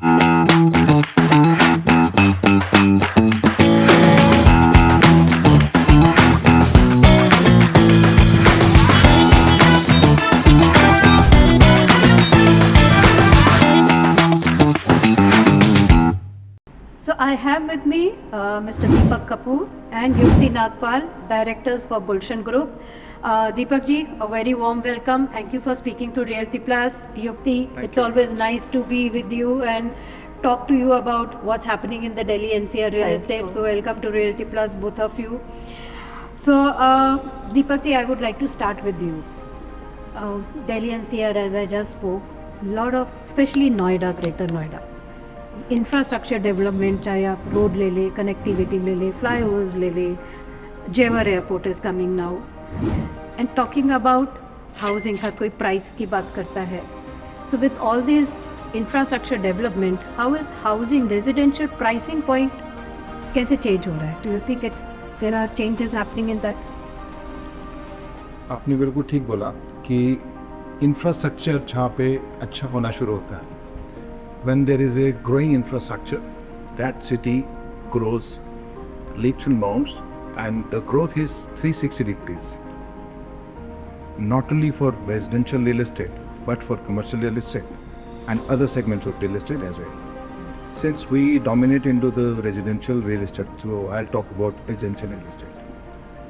So I have with me Mr. Deepak Kapoor and Yukti Nagpal, directors for Gulshan Group. Deepak ji, a very warm welcome. Thank you for speaking to Realty Plus. Yukti, it's always nice to be with you and talk to you about what's happening in the Delhi NCR real estate. So welcome to Realty Plus, both of you. So Deepak ji, I would like to start with you. Delhi NCR, as I just spoke, lot of, especially Noida, Greater Noida. Infrastructure development, चाहे आप road ले ले, connectivity ले ले, flyovers ले ले, Jewar airport is coming now and talking about housing, हर कोई प्राइस की बात करता है. So with all this infrastructure development, how is housing residential pricing point कैसे चेंज हो रहा है? Do you think it's there are changes happening in that? आपने बिल्कुल ठीक बोला कि इंफ्रास्ट्रक्चर जहाँ पे अच्छा होना शुरू होता है, when there is a growing infrastructure, that city grows leaps and bounds, and the growth is 360 degrees. Not only for residential real estate, but for commercial real estate and other segments of real estate as well. Since we dominate into the residential real estate, so I'll talk about residential real estate.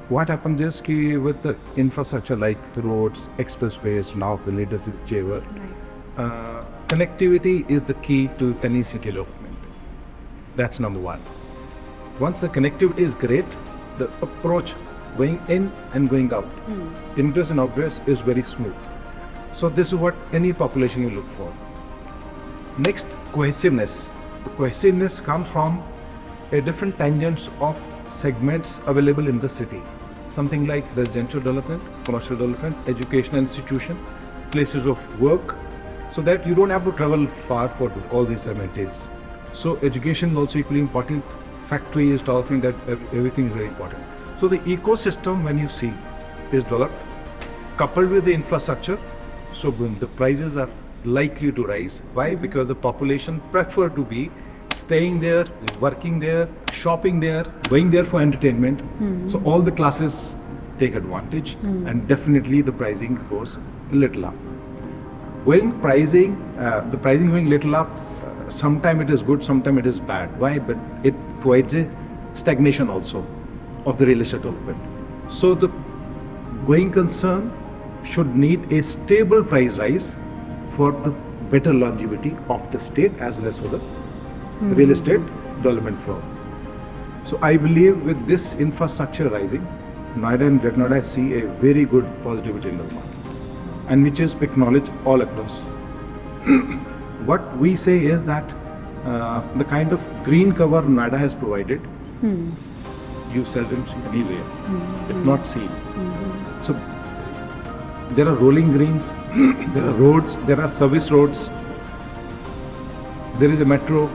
What happens is कि with the infrastructure like the roads, expressways, now the latest is Jewel, connectivity is the key to any city development. That's number one. Once the connectivity is great, the approach going in and going out, ingress and outgress is very smooth. So this is what any population will look for. Next, cohesiveness. The cohesiveness comes from a different tangents of segments available in the city. Something like residential development, commercial development, educational institution, places of work, so that you don't have to travel far for all these amenities. So education is also equally important. Factory is talking that everything is very important. So the ecosystem, when you see, is developed, coupled with the infrastructure, so when the prices are likely to rise. Why? Because the population prefer to be staying there, working there, shopping there, going there for entertainment. So all the classes take advantage, and definitely the pricing goes a little up. When pricing, the pricing going little up, sometimes it is good, sometimes it is bad. Why? But it provides a stagnation also of the real estate development. So the going concern should need a stable price rise for the better longevity of the state as well as for the real estate development flow. So I believe with this infrastructure rising, Noida and Greater Noida see a very good positivity in the market, and which is acknowledged all across. What we say is that the kind of green cover Noida has provided, you seldom see anywhere, if not seen. So there are rolling greens, there are roads, there are service roads, there is a metro,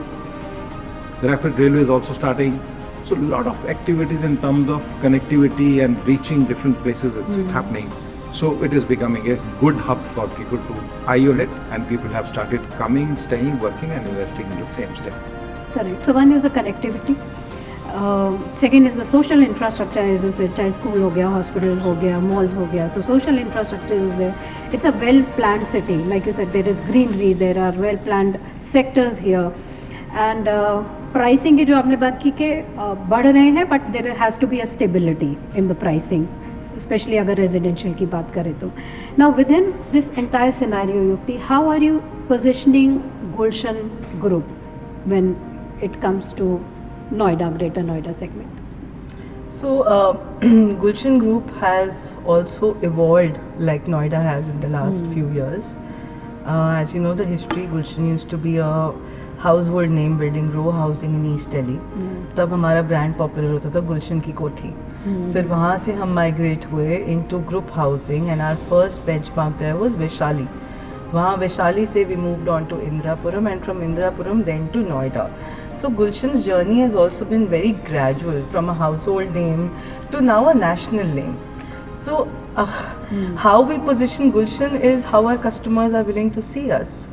the rapid railway is also starting. So a lot of activities in terms of connectivity and reaching different places is happening. So it is becoming a good hub for people to eye on it, and people have started coming, staying, working and investing in the same step. Correct. So one is the connectivity. Second is the social infrastructure, as you said, चाहे school हो गया, hospital हो गया, malls हो गया. So social infrastructure is there. It's a well-planned city. Like you said, there is greenery, there are well-planned sectors here. And pricing की जो आपने बात की कि बढ़ रहे हैं, but there has to be a stability in the pricing. Especially अगर residential की बात करें तो. Now within this entire scenario, Yukti, how are you positioning Gulshan Group when it comes to Noida, Greater Noida segment? So Gulshan Group has also evolved like Noida has in the last few years. As you know the history, Gulshan used to be a household name building row housing in East Delhi. तब हमारा brand popular होता था गुलशन की कोठी. फिर वहाँ से हम माइग्रेट हुए into group housing and our first benchmark there was Vaishali. वहाँ वैशाली से we moved on to Indirapuram and from Indirapuram then to Noida. So Gulshan's journey has also been very gradual from a household name to now a national name. So how we position Gulshan is how our customers are willing to see us.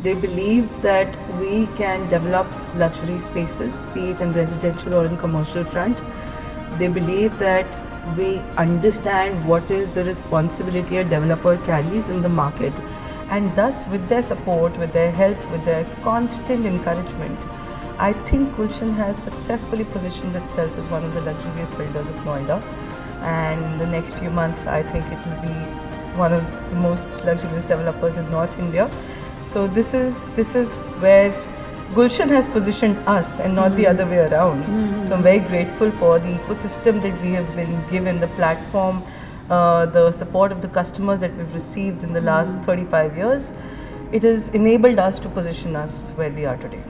They believe that we can develop luxury spaces, be it in residential or in commercial front. They believe that we understand what is the responsibility a developer carries in the market, and thus with their support, with their help, with their constant encouragement, I think Gulshan has successfully positioned itself as one of the luxurious builders of Noida, and in the next few months I think it will be one of the most luxurious developers in North India. So this is where Gulshan has positioned us and not the other way around. So I'm very grateful for the ecosystem that we have been given, the platform, the support of the customers that we've received in the last 35 years. It has enabled us to position us where we are today.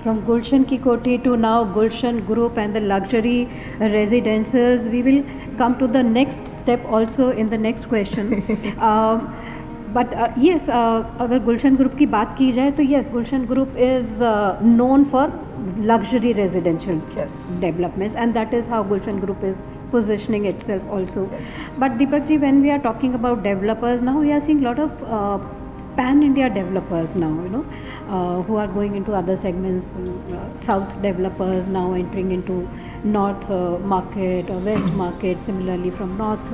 From Gulshan Ki Koti to now Gulshan Group and the luxury residences, we will come to the next step also in the next question. But yes, अगर गुलशन group की बात की जाए तो yes, Gulshan group is known for luxury residential Yes. developments, and that is how Gulshan Group is positioning itself also. Yes. But Deepak ji, when we are talking about developers now, we are seeing a lot of pan-India developers now, who are going into other segments. South developers now entering into North market or West market. Similarly, from North,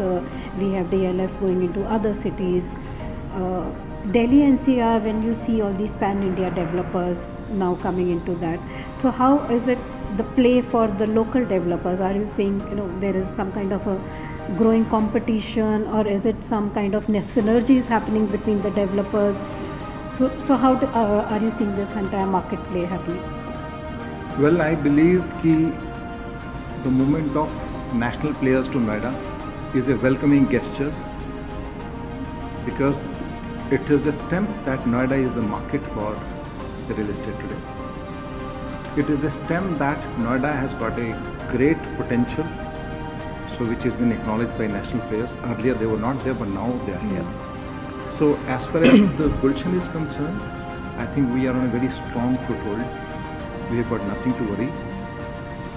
we have DLF going into other cities. Delhi NCR, when you see all these pan-India developers now coming into that, so how is it the play for the local developers? Are you saying there is some kind of a growing competition, or is it some kind of synergies happening between the developers? So how are you seeing this entire market play happening? Well, I believe that the movement of national players to Noida is a welcoming gesture, because it is a stamp that Noida is the market for the real estate today. It is a stamp that Noida has got a great potential, so which has been acknowledged by national players. Earlier they were not there, but now they are here. So as far as the Gulshan is concerned, I think we are on a very strong foothold. We have got nothing to worry.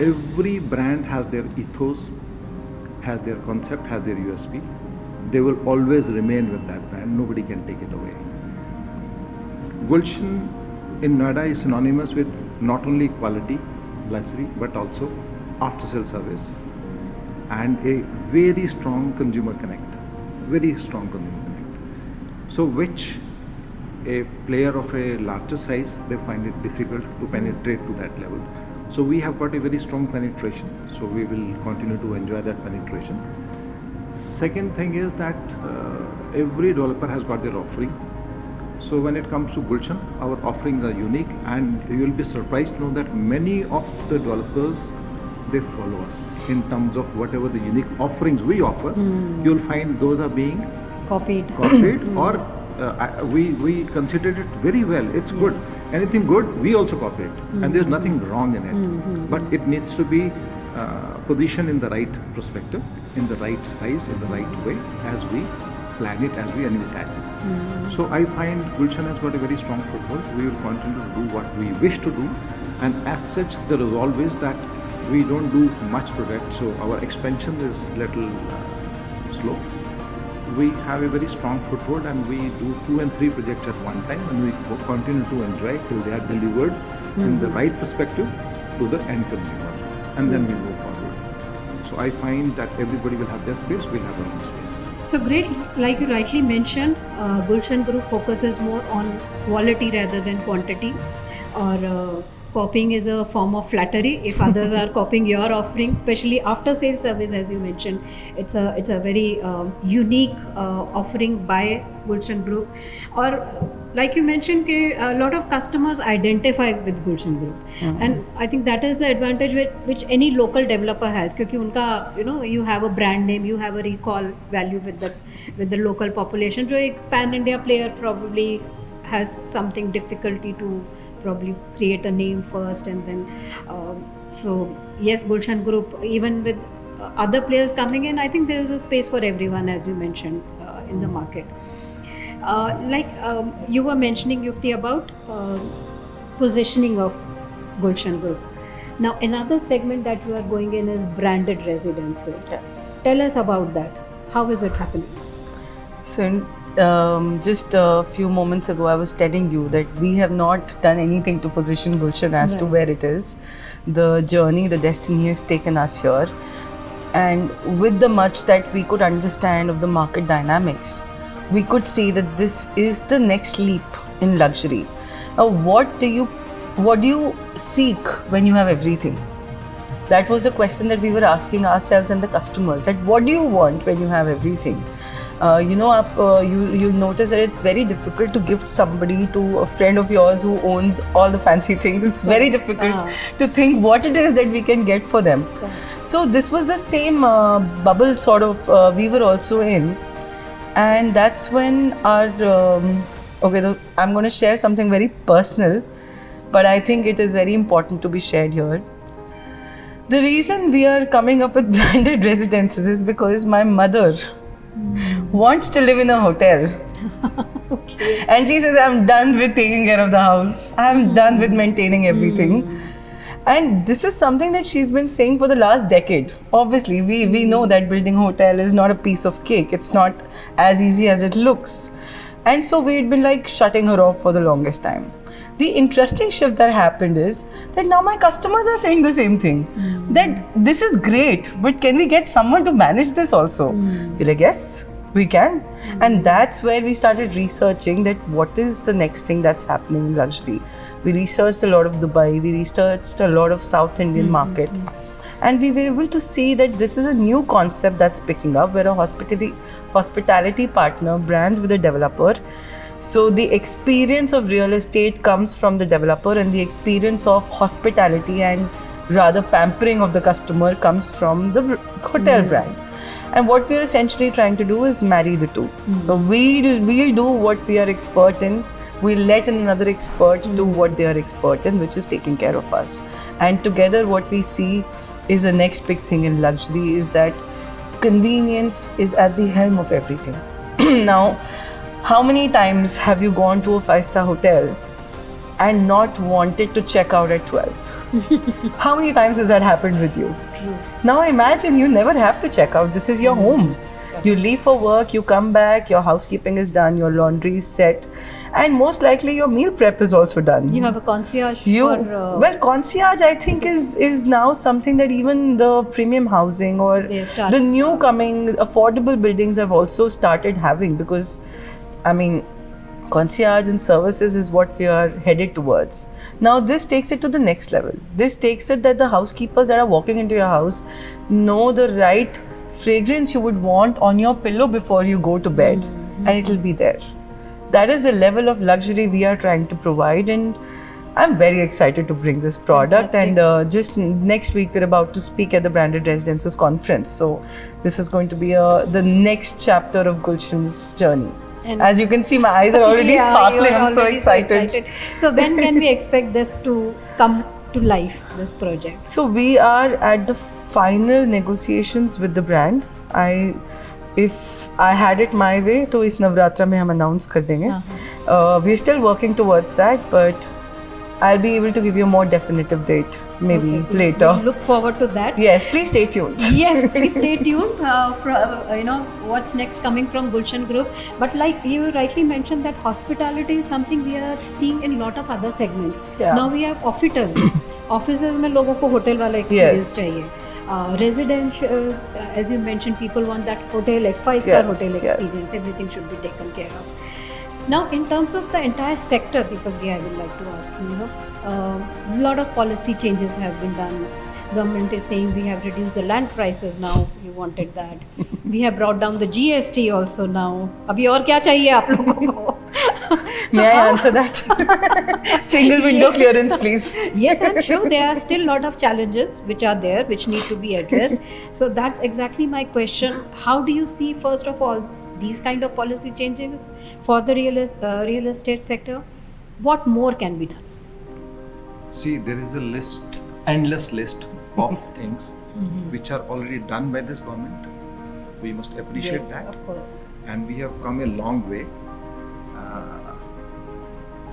Every brand has their ethos, has their concept, has their USP. They will always remain with that brand. Nobody can take it away. Gulshan in Noida is synonymous with not only quality, luxury, but also after-sale service and a very strong consumer connect. Very strong consumer connect. So which a player of a larger size, they find it difficult to penetrate to that level. So we have got a very strong penetration. So we will continue to enjoy that penetration. Second thing is that every developer has got their offering. So when it comes to Gulshan, our offerings are unique, and you will be surprised to know that many of the developers, they follow us in terms of whatever the unique offerings we offer. You will find those are being Copied. or we considered it very well. It's good. Anything good, we also copy it, and there's nothing wrong in it. But it needs to be positioned in the right perspective, in the right size, in the right way, as we plan it, as we envisage. So I find Gulshan has got a very strong foothold. We will continue to do what we wish to do, and as such, there is always that we don't do much project, so our expansion is little slow. We have a very strong foothold, and we do 2 and 3 projects at one time, and we continue to enjoy till they are delivered in the right perspective to the end consumer, and then we move forward. So I find that everybody will have their space, we'll have our own space. So great, like you rightly mentioned, Gulshan Group focuses more on quality rather than quantity, or copying is a form of flattery if others are copying your offerings, especially after sales service, as you mentioned. It's a very unique offering by Gulshan Group, or like you mentioned, a lot of customers identify with Gulshan Group, and I think that is the advantage which any local developer has, because unka, you have a brand name, you have a recall value with the local population. So a pan India player probably has something difficulty to probably create a name first, and then so yes, Gulshan Group, even with other players coming in, I think there is a space for everyone, as you mentioned, in the market. You were mentioning, Yukti, about positioning of Gulshan Group. Now another segment that you are going in is branded residences. Yes. Tell us about that. How is it happening? So in just a few moments ago, I was telling you that we have not done anything to position Gulshan as to Right. where it is. The journey, the destiny has taken us here. And with the much that we could understand of the market dynamics, we could see that this is the next leap in luxury. Now, what do you seek when you have everything? That was the question that we were asking ourselves and the customers. That what do you want when you have everything? You notice that it's very difficult to gift somebody to a friend of yours who owns all the fancy things. It's very difficult to think what it is that we can get for them. So this was the same bubble sort of we were also in, and that's when our I'm going to share something very personal, but I think it is very important to be shared here. The reason we are coming up with branded residences is because my mother wants to live in a hotel. Okay. And she says, I'm done with taking care of the house. I'm done with maintaining everything. And this is something that she's been saying for the last decade. Obviously, we know that building a hotel is not a piece of cake. It's not as easy as it looks. And so we'd been like shutting her off for the longest time. The interesting shift that happened is that now my customers are saying the same thing. That this is great, but can we get someone to manage this also? We're like, yes, we can. And that's where we started researching that what is the next thing that's happening in luxury. We researched a lot of Dubai, we researched a lot of South Indian market. And we were able to see that this is a new concept that's picking up where a hospitality partner brands with a developer. So the experience of real estate comes from the developer, and the experience of hospitality and rather pampering of the customer comes from the hotel brand. And what we are essentially trying to do is marry the two. So we'll do what we are expert in. We'll let another expert do what they are expert in, which is taking care of us. And together what we see is the next big thing in luxury is that convenience is at the helm of everything. Now, how many times have you gone to a 5-star hotel and not wanted to check out at 12? How many times has that happened with you? True. Now imagine you never have to check out. This is your home. You leave for work, you come back, your housekeeping is done, your laundry is set, and most likely your meal prep is also done. You have a concierge Well, concierge I think is now something that even the premium housing or They start- the new coming affordable buildings have also started having, because I mean concierge and services is what we are headed towards. Now this takes it to the next level. This takes it that the housekeepers that are walking into your house know the right fragrance you would want on your pillow before you go to bed, and it will be there. That is the level of luxury we are trying to provide, and I'm very excited to bring this product. Fantastic. And just next week we're about to speak at the Branded Residences conference. So this is going to be the next chapter of Gulshan's journey. And- As you can see, my eyes are already Yeah, sparkling. you're I'm so already excited. So when can we expect this to come to life, this project? So we are at the final negotiations with the brand. If I had it my way, तो इस नवरात्रा में हम announce कर देंगे. We're still working towards that, but I'll be able to give you a more definitive date maybe Okay, later. we look forward to that. Yes, please stay tuned. Yes, please stay tuned for what's next coming from Gulshan Group. But like you rightly mentioned that hospitality is something we are seeing in lot of other segments. Yeah. Now we have offices. Offices में लोगों को hotel वाला experience Yes. चाहिए. Residential, as you mentioned, people want that hotel, like 5-star Yes, hotel yes. experience. Everything should be taken care of. Now, in terms of the entire sector, Deepak, I would like to ask you. A lot of policy changes have been done. Government is saying we have reduced the land prices now. You wanted that. We have brought down the GST also now. अभी और क्या चाहिए आप लोगों को? So May I how- answer that? Single window Yes. clearance, please. Yes, I'm sure there are still a lot of challenges which are there, which need to be addressed. So that's exactly my question. How do you see, first of all, these kind of policy changes for the real estate sector? What more can be done? See, there is a list, endless list of things which are already done by this government. We must appreciate that. Of course. And we have come a long way.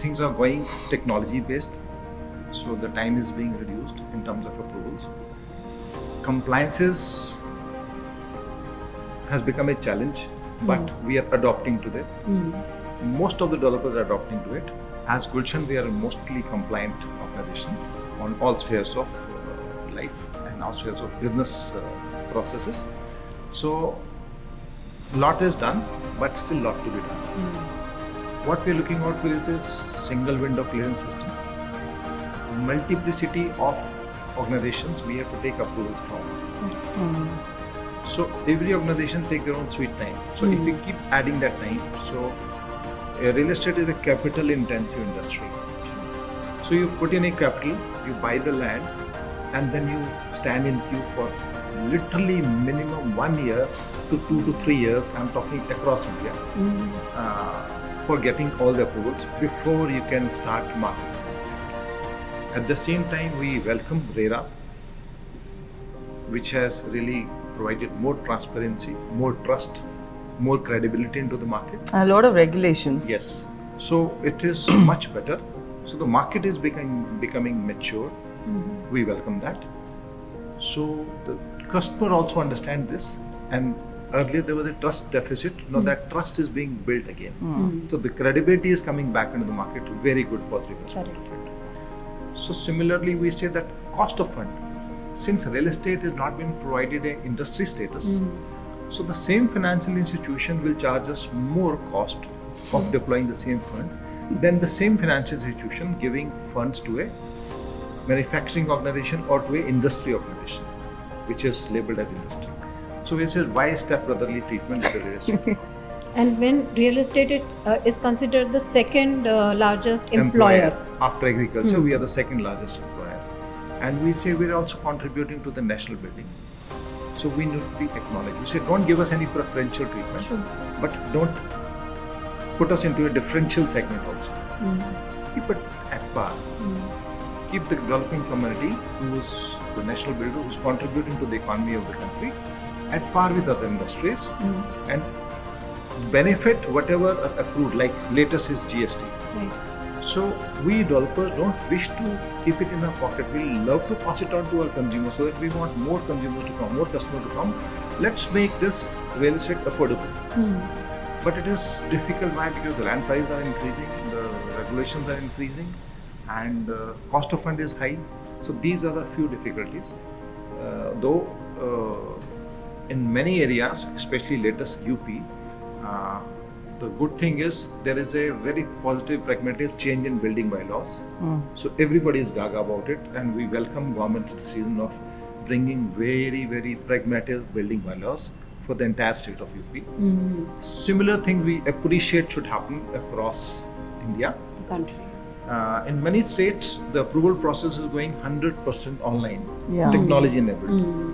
Things are going technology based, so the time is being reduced in terms of approvals. Compliances has become a challenge but we are adopting to that. Most of the developers are adopting to it. As Gulshan, we are a mostly compliant organization on all spheres of life and all spheres of business processes. So, lot is done, but still lot to be done. What we are looking out for is this single window clearance system. Multiplicity of organizations we have to take approvals from. So every organization take their own sweet time. So if we keep adding that time, so real estate is a capital intensive industry. So you put in a capital, you buy the land, and then you stand in queue for literally minimum 1 year to 2 to 3 years. I'm talking across India for getting all the approvals before you can start marketing. At the same time, we welcome RERA, which has really provided more transparency, more trust, more credibility into the market. A lot of regulation. Yes. So it is much better. So the market is becoming mature. We welcome that. So the customer also understands this. And earlier there was a trust deficit. Now that trust is being built again. So the credibility is coming back into the market. Very good positive aspect of it. So similarly, we say that cost of fund, since real estate has not been provided an industry status, so the same financial institution will charge us more cost of deploying the same fund than the same financial institution giving funds to a manufacturing organization or to a industry organization, which is labeled as industry. So we say why step brotherly treatment with the real estate? And when real estate is considered the second largest employer. After agriculture, we are the second largest employer. And we say we're also contributing to the national building. So we need to be acknowledged. We say don't give us any preferential treatment, but don't put us into a differential segment also. Keep it at par. Keep the developing community, who is the national builder, who's contributing to the economy of the country, at par with other industries, and benefit whatever accrued, like latest is GST. So we developers don't wish to keep it in our pocket. We love to pass it on to our consumers, so that we want more consumers to come, more customers to come. Let's make this real estate affordable. But it is difficult. Why? Because the land prices are increasing, the regulations are increasing, and cost of fund is high. So these are the few difficulties. Though in many areas, especially latest UP, the good thing is there is a very positive pragmatic change in building bylaws. So everybody is gaga about it, and we welcome government's decision of bringing very, very pragmatic building bylaws for the entire state of UP. Similar thing we appreciate should happen across India. The country. In many states, the approval process is going 100% online, Yeah. technology enabled.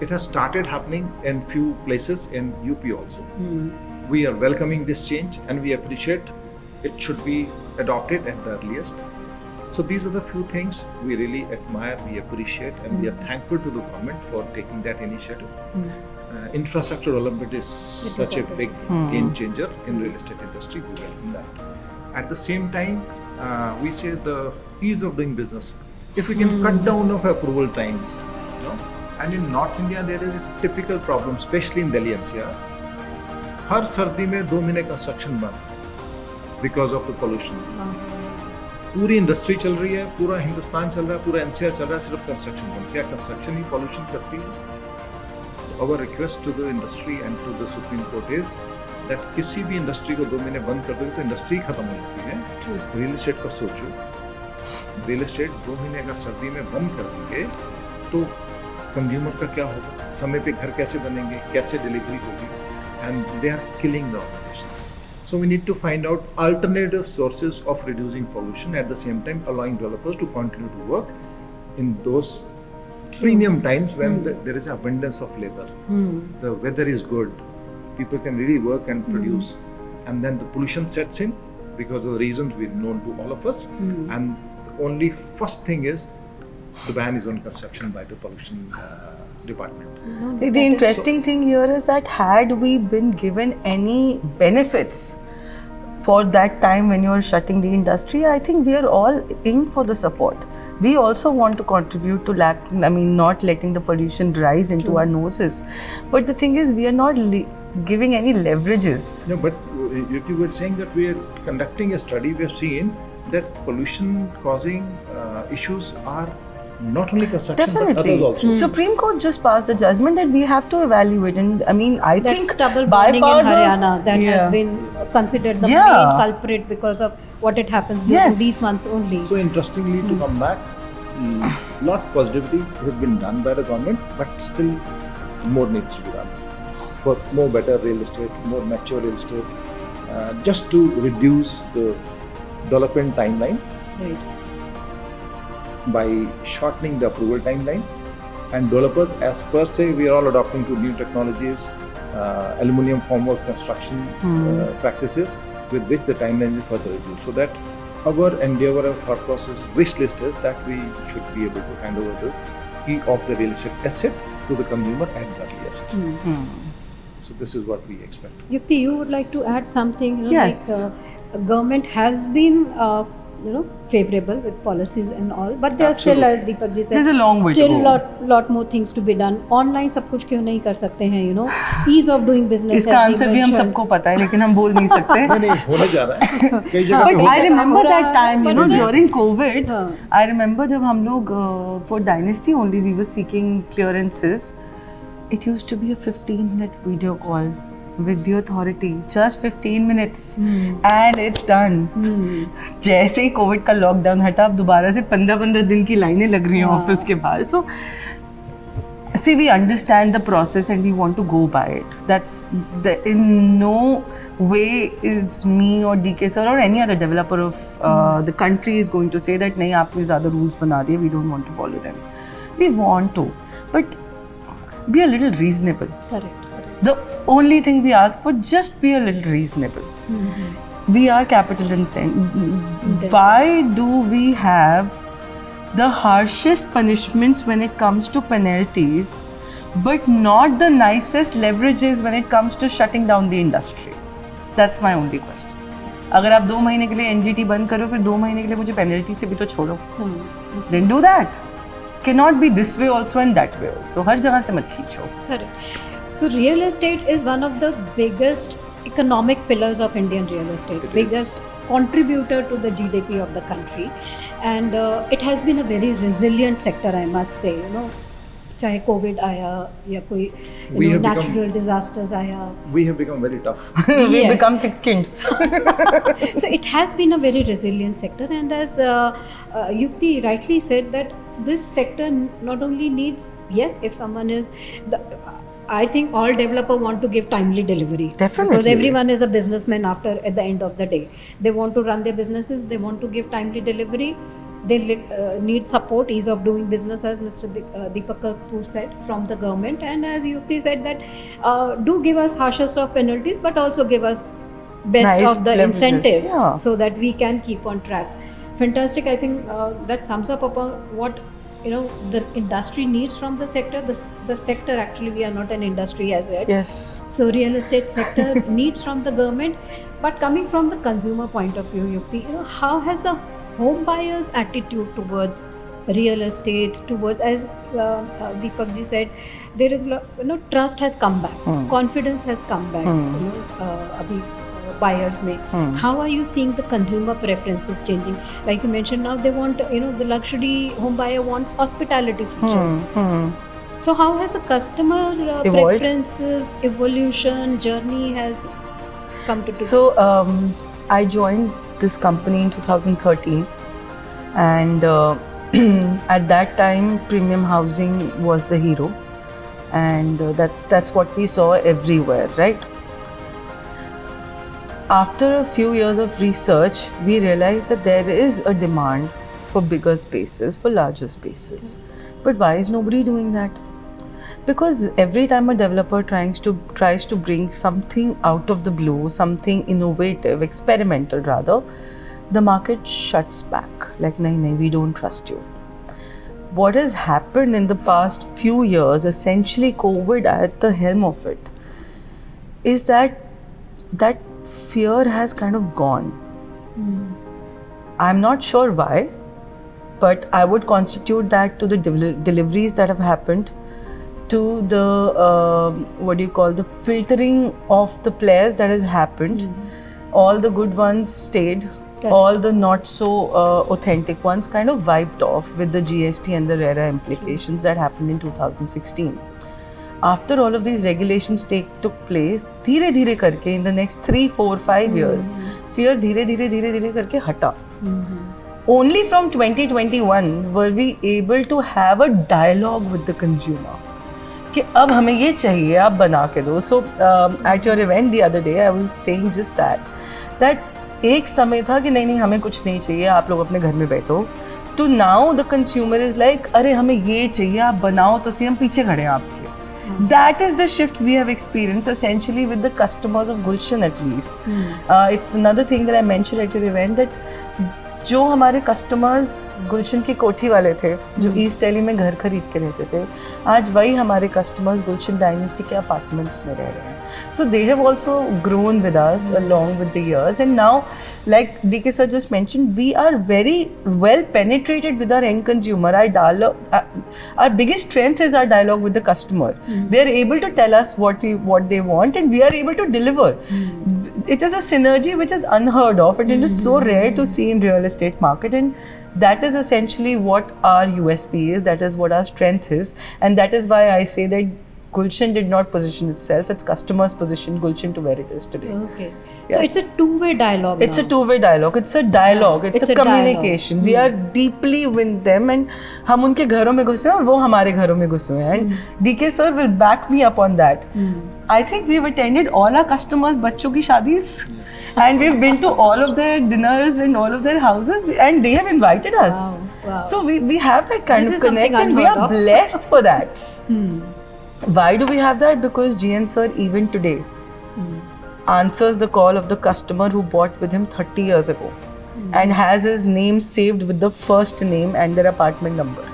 It has started happening in few places in UP also. We are welcoming this change, and we appreciate it should be adopted at the earliest. So these are the few things we really admire, we appreciate, and we are thankful to the government for taking that initiative. Infrastructure development is such a big game changer in real estate industry. We welcome that. At the same time, we say the ease of doing business. If we can cut down of approval times, you know, and in North India there is a typical problem, especially in Delhi NCR. हर सर्दी में 2 महीने construction बंद because of the pollution. पूरी industry चल रही है, पूरा हिंदुस्तान चल रहा है, पूरा एनसीआर चल रहा है, सिर्फ कंस्ट्रक्शन बंद. क्या कंस्ट्रक्शन ही पोल्यूशन करती है? Our request to the industry and to the supreme court is that किसी भी इंडस्ट्री को 2 महीने बंद कर दोगे तो इंडस्ट्री खत्म हो जाती है. रियल एस्टेट का सोचो, रियल एस्टेट 2 महीने अगर सर्दी में बंद कर देंगे तो कंज्यूमर का क्या होगा? समय पे घर कैसे बनेंगे, कैसे डिलीवरी होगी? And they are killing the organizations. So we need to find out alternative sources of reducing pollution, at the same time allowing developers to continue to work in those premium times when there is abundance of labor. The weather is good, people can really work and produce, and then the pollution sets in because of the reasons we've known to all of us. And the only first thing is the ban is on construction by the pollution department. The interesting thing here is that had we been given any benefits for that time when you were shutting the industry, I think we are all in for the support. We also want to contribute to not letting the pollution rise into our noses. But the thing is, we are not giving any leverages. No, but if you were saying that we are conducting a study, we have seen that pollution causing issues are not only construction but others Definitely. also. Supreme Court just passed a judgment that we have to evaluate, and I mean, I That think stubble by burning far in Haryana that Yeah. has been considered the Yeah. main culprit because of what it happens during Yes. these months only. So interestingly, to come back, lot positivity has been done by the government, but still more needs to be done for more better real estate, more mature real estate, just to reduce the development timelines Right. by shortening the approval timelines. And developers, as per se, we are all adopting to new technologies, aluminium formwork construction practices, with which the timeline is further reduced. So that our endeavor and thought process wish list is that we should be able to hand over the key of the real estate asset to the consumer at the earliest. So this is what we expect. Yukti, you would like to add something? You know, Yes. like government has been, favorable with policies and all, but there are still, as Deepak ji said, There's a long way to still go. lot more things to be done. Online सब कुछ क्यों नहीं कर सकते हैं? You know, ease of doing business. इसका as you answer भी हम mentioned. सबको पता है, लेकिन हम बोल नहीं सकते. नहीं होने जा रहा है कई जगह But पे I remember that time, you know, But during COVID, हाँ. I remember जब हम लोग for Dynasty only we were seeking clearances. It used to be a 15-minute video call with the authority, just 15 minutes, and it's done. जैसे ही Covid का lockdown हटा, अब दोबारा से 15-15 दिन की लाइनें लग रही हैं ऑफिस के बाहर. So see, we understand the process and we want to go by it. That's in no way is me or DK sir or any other developer of the country is going to say that नहीं आपने ज़्यादा rules बना दिए, we don't want to follow them. We want to, but be a little reasonable. Correct. The only thing we ask for, just be a little reasonable. We are capital intensive. Why do we have the harshest punishments when it comes to penalties, but not the nicest leverages when it comes to shutting down the industry? That's my only question. अगर आप 2 महीने के लिए NGT बंद करो, फिर 2 महीने के लिए मुझे पेनल्टी से भी तो छोड़ो. Then do that. Cannot be this way also and that way also. हर जगह से मत खींचो. Correct. So real estate is one of the biggest economic pillars of Indian real estate, It biggest contributor to the GDP of the country, and it has been a very resilient sector, I must say. You know, चाहे COVID आया या कोई We have natural become- disasters आया. we have become very tough. We Yes. become thick-skinned. So it has been a very resilient sector, and as Yukti rightly said, that this sector not only needs, yes, if someone is I think all developer want to give timely delivery. Definitely. Because everyone is a businessman at the end of the day. They want to run their businesses, they want to give timely delivery. They need support, ease of doing business, as Mr. Deepak Kapoor said, from the government. And as Yukti said that do give us harshest of penalties, but also give us best Nice of the leverages, incentives, yeah. so that we can keep on track. Fantastic. I think that sums up upon what the industry needs from the sector. The sector, actually, we are not an industry as yet. Yes. So real estate sector needs from the government. But coming from the consumer point of view, Yukti, how has the home buyers' attitude towards real estate, towards, as Deepak ji said, there is trust has come back, confidence has come back. Abhi buyers mein. How are you seeing the consumer preferences changing? Like you mentioned, now they want, the luxury home buyer wants hospitality features. So how has the customer Evolved. preferences, evolution, journey has come to? So I joined this company in 2013, and at that time premium housing was the hero, and that's what we saw everywhere, right? After a few years of research, we realized that there is a demand for bigger spaces, for larger spaces. But why is nobody doing that? Because every time a developer tries to bring something out of the blue, something innovative, experimental rather, the market shuts back. Like, nahi, we don't trust you. What has happened in the past few years, essentially COVID at the helm of it, is that fear has kind of gone. I'm not sure why, but I would constitute that to the deliveries that have happened. to the what do you call, the filtering of the players that has happened. All the good ones stayed. Correct. All the not so authentic ones kind of wiped off with the GST and the RERA implications that happened in 2016. After all of these regulations took place, धीरे धीरे करके in the next 3, 4, 5 years, fear धीरे धीरे करके हटा. Only from 2021 were we able to have a dialogue with the consumer. कि अब हमें ये चाहिए, आप बना के दो. So at your event the other day, I was saying just that एक समय था कि नहीं हमें कुछ नहीं चाहिए, आप लोग अपने घर में बैठो. To now the consumer is like, अरे हमें ये चाहिए, आप बनाओ तो सही, हम पीछे खड़े हैं आपके. That is the shift we have experienced essentially with the customers of Gulshan at least. It's another thing that I mentioned at your event that जो हमारे कस्टमर्स गुलशन की कोठी वाले थे, जो ईस्ट दिल्ली में घर खरीद के रहते थे, आज वही हमारे कस्टमर्स गुलशन डायनेस्टी के अपार्टमेंट्स में रह रहे हैं. So they have also grown with us along with the years, and now, like DK sir just mentioned, we are very well penetrated with our end consumer. Our biggest strength is our dialogue with the customer. They are able to tell us what they want, and we are able to deliver. It is a synergy which is unheard of, and it is so rare to see in real estate market, and that is essentially what our USP is. That is what our strength is, and that is why I say that Gulshan did not position itself, its customers positioned Gulshan to where it is today. Okay. Yes. So it's a two-way dialogue. It's now. a two-way dialogue. It's a dialogue. Yeah, it's a communication. We are deeply with them, and हम उनके घरों में घुसे हैं और वो हमारे घरों में घुसे हैं. And DK sir will back me up on that. I think we've attended all our customers' बच्चों की शादीज, and we've been to all of their dinners and all of their houses, and they have invited us. Wow. So we have that kind This of is something connect, and we unheard are of. blessed for that. Why do we have that? Because GN sir even today answers the call of the customer who bought with him 30 years ago and has his name saved with the first name and their apartment number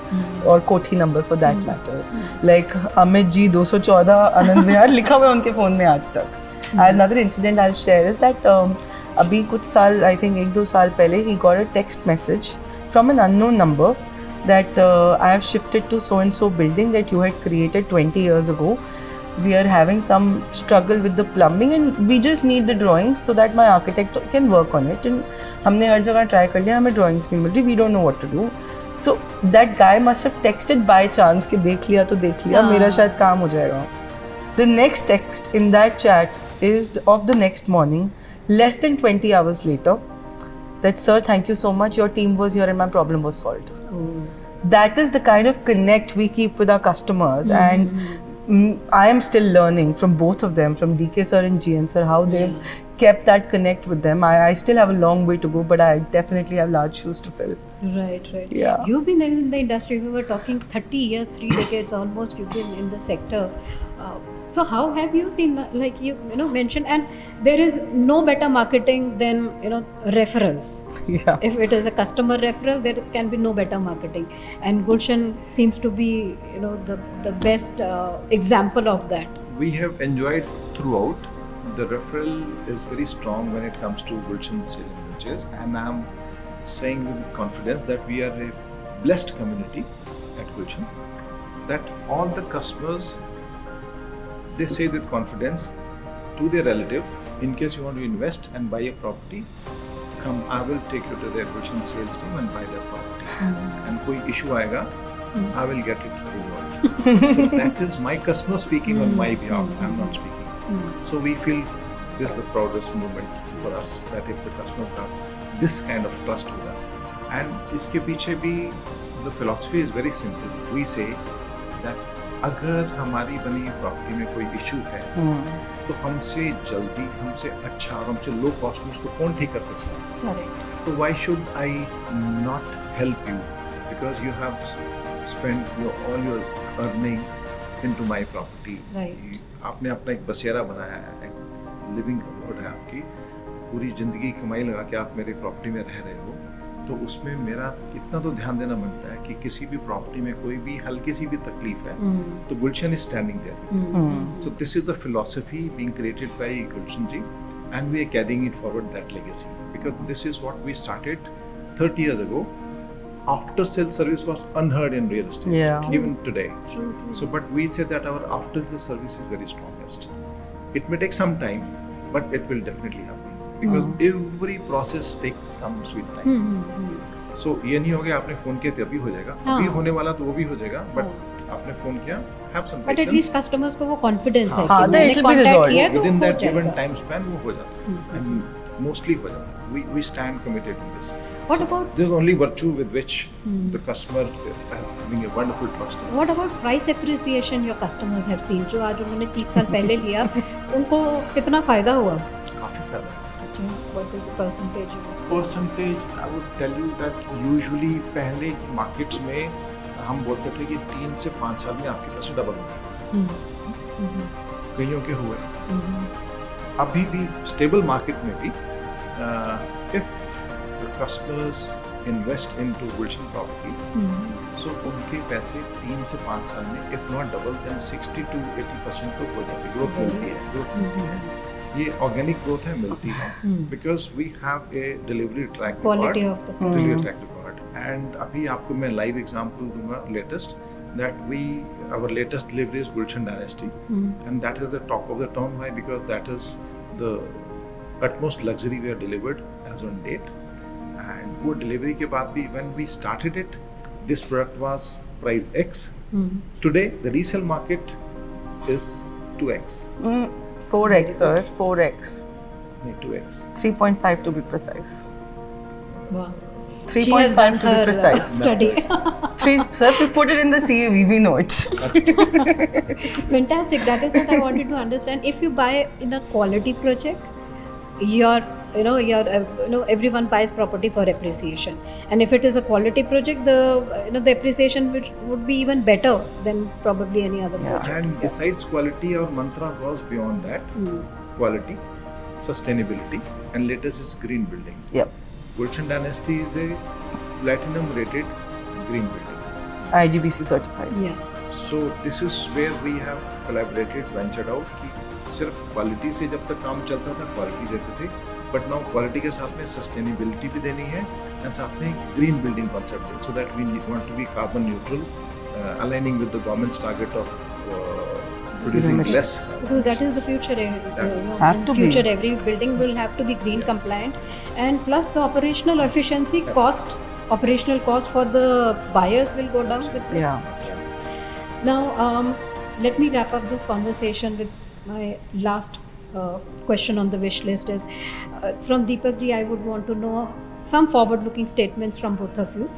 or कोठी number for that matter. Like Amit ji 214 Anand Vihar लिखा हुआ है उनके phone में आज तक. Another incident I'll share is that अभी कुछ साल, I think 1-2 साल पहले, he got a text message from an unknown number that I have shifted to so and so building that you had created 20 years ago. We are having some struggle with the plumbing and we just need the drawings so that my architect can work on it. And हमने हर जगह try कर लिया, हमें drawings नहीं मिल रही, we don't know what to do. So that guy must have texted by chance कि देख लिया तो देख लिया, मेरा शायद काम हो जाएगा. The next text in that chat is of the next morning, less than 20 hours later, that sir, thank you so much, your team was here and my problem was solved. That is the kind of connect we keep with our customers, and I am still learning from both of them, from DK sir and GN sir, how they've kept that connect with them. I still have a long way to go, but I definitely have large shoes to fill. Right. Yeah. You've been in the industry. We were talking 30 years, 3 decades almost. You've been in the sector. So how have you seen, like you mentioned, and there is no better marketing than referrals. Yeah. If it is a customer referral, there can be no better marketing, and Gulshan seems to be the best example of that. We have enjoyed throughout. The referral is very strong when it comes to Gulshan Sale and Purchase, and I am saying with confidence that we are a blessed community at Gulshan, that all the customers, they say with confidence to their relative, in case you want to invest and buy a property, come, I will take you to their Gulshan sales team and buy their property. And कोई issue आएगा, I will get it resolved. So that is my customer speaking on my behalf. I am not speaking. So we feel this is the proudest moment for us, that if the customers have this kind of trust with us. And इसके पीछे भी the philosophy is very simple. We say that अगर हमारी बनी property में कोई issue है तो हमसे जल्दी, हमसे अच्छा और हमसे लो कॉस्ट में उसको कौन ठीक कर सकता है? Correct. तो why should I not help you because you have spent all your earnings into my property. Right. आपने अपना एक बसेरा बनाया है, एक लिविंग अबाउट है आपकी, पूरी जिंदगी कमाई लगा के आप मेरी प्रॉपर्टी में रह रहे हो, तो उसमें मेरा इतना तो ध्यान देना बनता है कि किसी भी प्रॉपर्टी में कोई भी हल्की सी भी तकलीफ है तो Gulshan is standing there. So this is the philosophy being created by Gulshan ji, and we are carrying it forward, that legacy, because this is what we started 30 years ago after sale service was unheard in real estate, Yeah. even today. So, but we say that our after sale service is very strongest. It may take some time, but it will definitely happen because every process takes some sweet time. So ये नहीं हो गया आपने phone किया तभी हो जाएगा, हाँ. अभी होने वाला तो वो भी हो जाएगा, but आपने फोन किया, have some but patience. At least customers को वो कॉन्फिडेंस है हाँ, कि that मैंने it will be contact resolved. किया तो Within हो that given जाएगा. time span वो हो जाता है, and mostly हो जाता है. We stand committed in this. What about There's only virtue with which the customer having a wonderful trust. in What us. about price appreciation your customers have seen? जो आज उन्होंने 30 साल पहले लिया, उनको कितना फायदा हुआ? काफी फायदा है. What is the percentage? Percentage, I would tell you that usually पहले markets में हम बोलते थे कि 3 से 5 साल में आपके पैसे डबल होंगे. कईयों के हुए. अभी भी stable market में भी if the customers invest into Gulshan properties, so उनके पैसे 3 से 5 साल में if not double then 60 to 80% तो हो जाती है. ग्रोथ मिलती है, ग्रोथ मिलती है. ये ऑर्गेनिक ग्रोथ है, मिलती है because we have a delivery track Quality of the delivery track record. And अभी आपको मैं लाइव एग्जांपल दूंगा latest that our latest delivery is Gulshan Dynasty, and that is the talk of the town. Why? Because that is the utmost luxury we are delivered as on date. And वो delivery के बाद भी when we started it, this product was price X. Today the resale market is 2X. 4x, sir. 4x. नहीं 2X. 3.5 to be precise. Wow. 3.5 to be precise. Study. 3, sir, we put it in the CAV, we know it. Fantastic. That is what I wanted to understand. If you buy in a quality project, everyone buys property for appreciation, and if it is a quality project, the appreciation would be even better than probably any other project. And besides quality, our mantra goes beyond that. Quality, sustainability, and latest is green building. Yep. Gulshan Dynasty is a platinum rated green building. IGBC certified. Yeah. So this is where we have collaborated, ventured out कि सिर्फ quality से जब तक काम चलता था quality देते थे, बट नाउ क्वालिटी के साथ में सस्टेनेबिलिटी भी देनी है एंड साथ में ग्रीन बिल्डिंग कॉन्सेप्ट है, so that we want to be carbon neutral, aligning with the government's target of producing emissions. less. Because that is the future. Have In to be. future, every building will have to be green Yes. compliant, and plus the operational efficiency cost, operational cost for the buyers will go down with this. Yeah. Now, let me wrap up this conversation with my last question on the wish list. Is from Deepak ji, I would want to know some forward-looking statements from both of you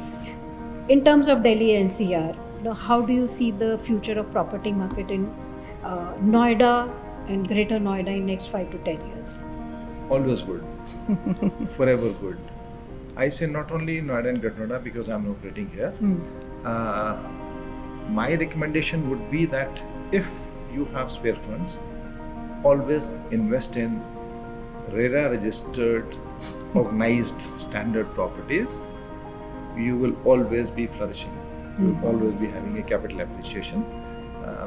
in terms of Delhi NCR. How do you see the future of property market in Noida and Greater Noida in next 5 to 10 years? Always good, forever good. I say not only Noida and Greater Noida because I'm operating here. My recommendation would be that if you have spare funds, always invest in RERA registered, organized, standard properties. You will always be flourishing. You will always be having a capital appreciation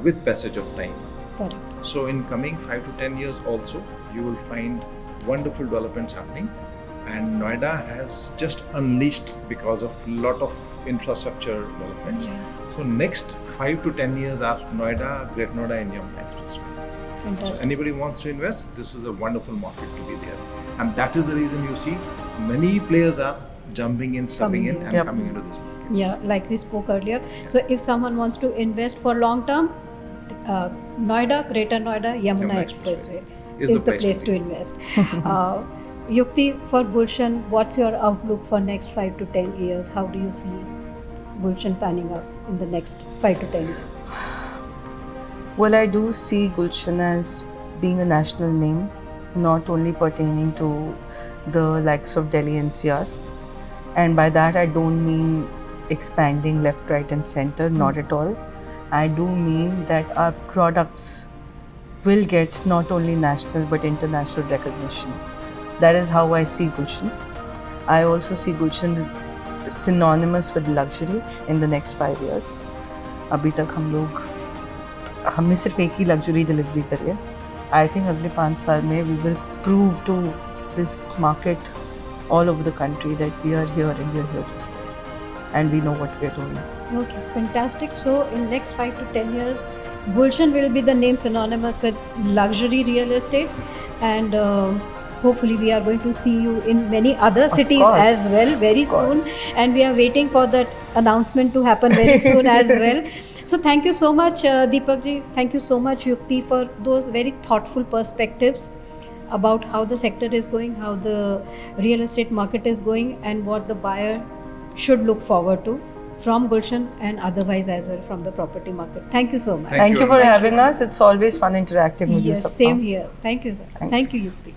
with passage of time. Correct. So in coming 5 to 10 years also, you will find wonderful developments happening, and Noida has just unleashed because of lot of infrastructure developments. So next 5 to 10 years are Noida, Great Noida and Yamuna Expressway. So Fantastic. anybody wants to invest, this is a wonderful market to be there. And that is the reason you see many players are jumping in, stepping in and Yep. coming into this market. Yeah, like we spoke earlier. So if someone wants to invest for long term, Noida, Greater Noida, Yamuna Expressway is the place to invest. Yukti, for Gulshan, what's your outlook for next 5 to 10 years? How do you see Gulshan panning out in the next 5 to 10 years? Well, I do see Gulshan as being a national name, not only pertaining to the likes of Delhi NCR. And by that, I don't mean expanding left, right, and center, not at all. I do mean that our products will get not only national but international recognition. That is how I see Gulshan. I also see Gulshan synonymous with luxury in the next 5 years. अभी तक हमने सिर्फ एक ही luxury delivery करी है. I think अगले 5 साल में we will prove to this market all over the country that we are here and we are here to stay. and we know what we're doing. Okay, fantastic. So in next 5 to 10 years, Gulshan will be the name synonymous with luxury real estate, and hopefully we are going to see you in many other Of cities course, as well very of soon, course. and we are waiting for that announcement to happen very soon as well. So thank you so much, Deepak ji. Thank you so much, Yukti, for those very thoughtful perspectives about how the sector is going, how the real estate market is going, and what the buyer should look forward to from Gulshan and otherwise as well from the property market. Thank you so much. Thank Thank you you for very much. having us. It's always fun interacting with you, Yes, Sapna. same here. Thank you, sir. Thanks. Thank you, Yukti.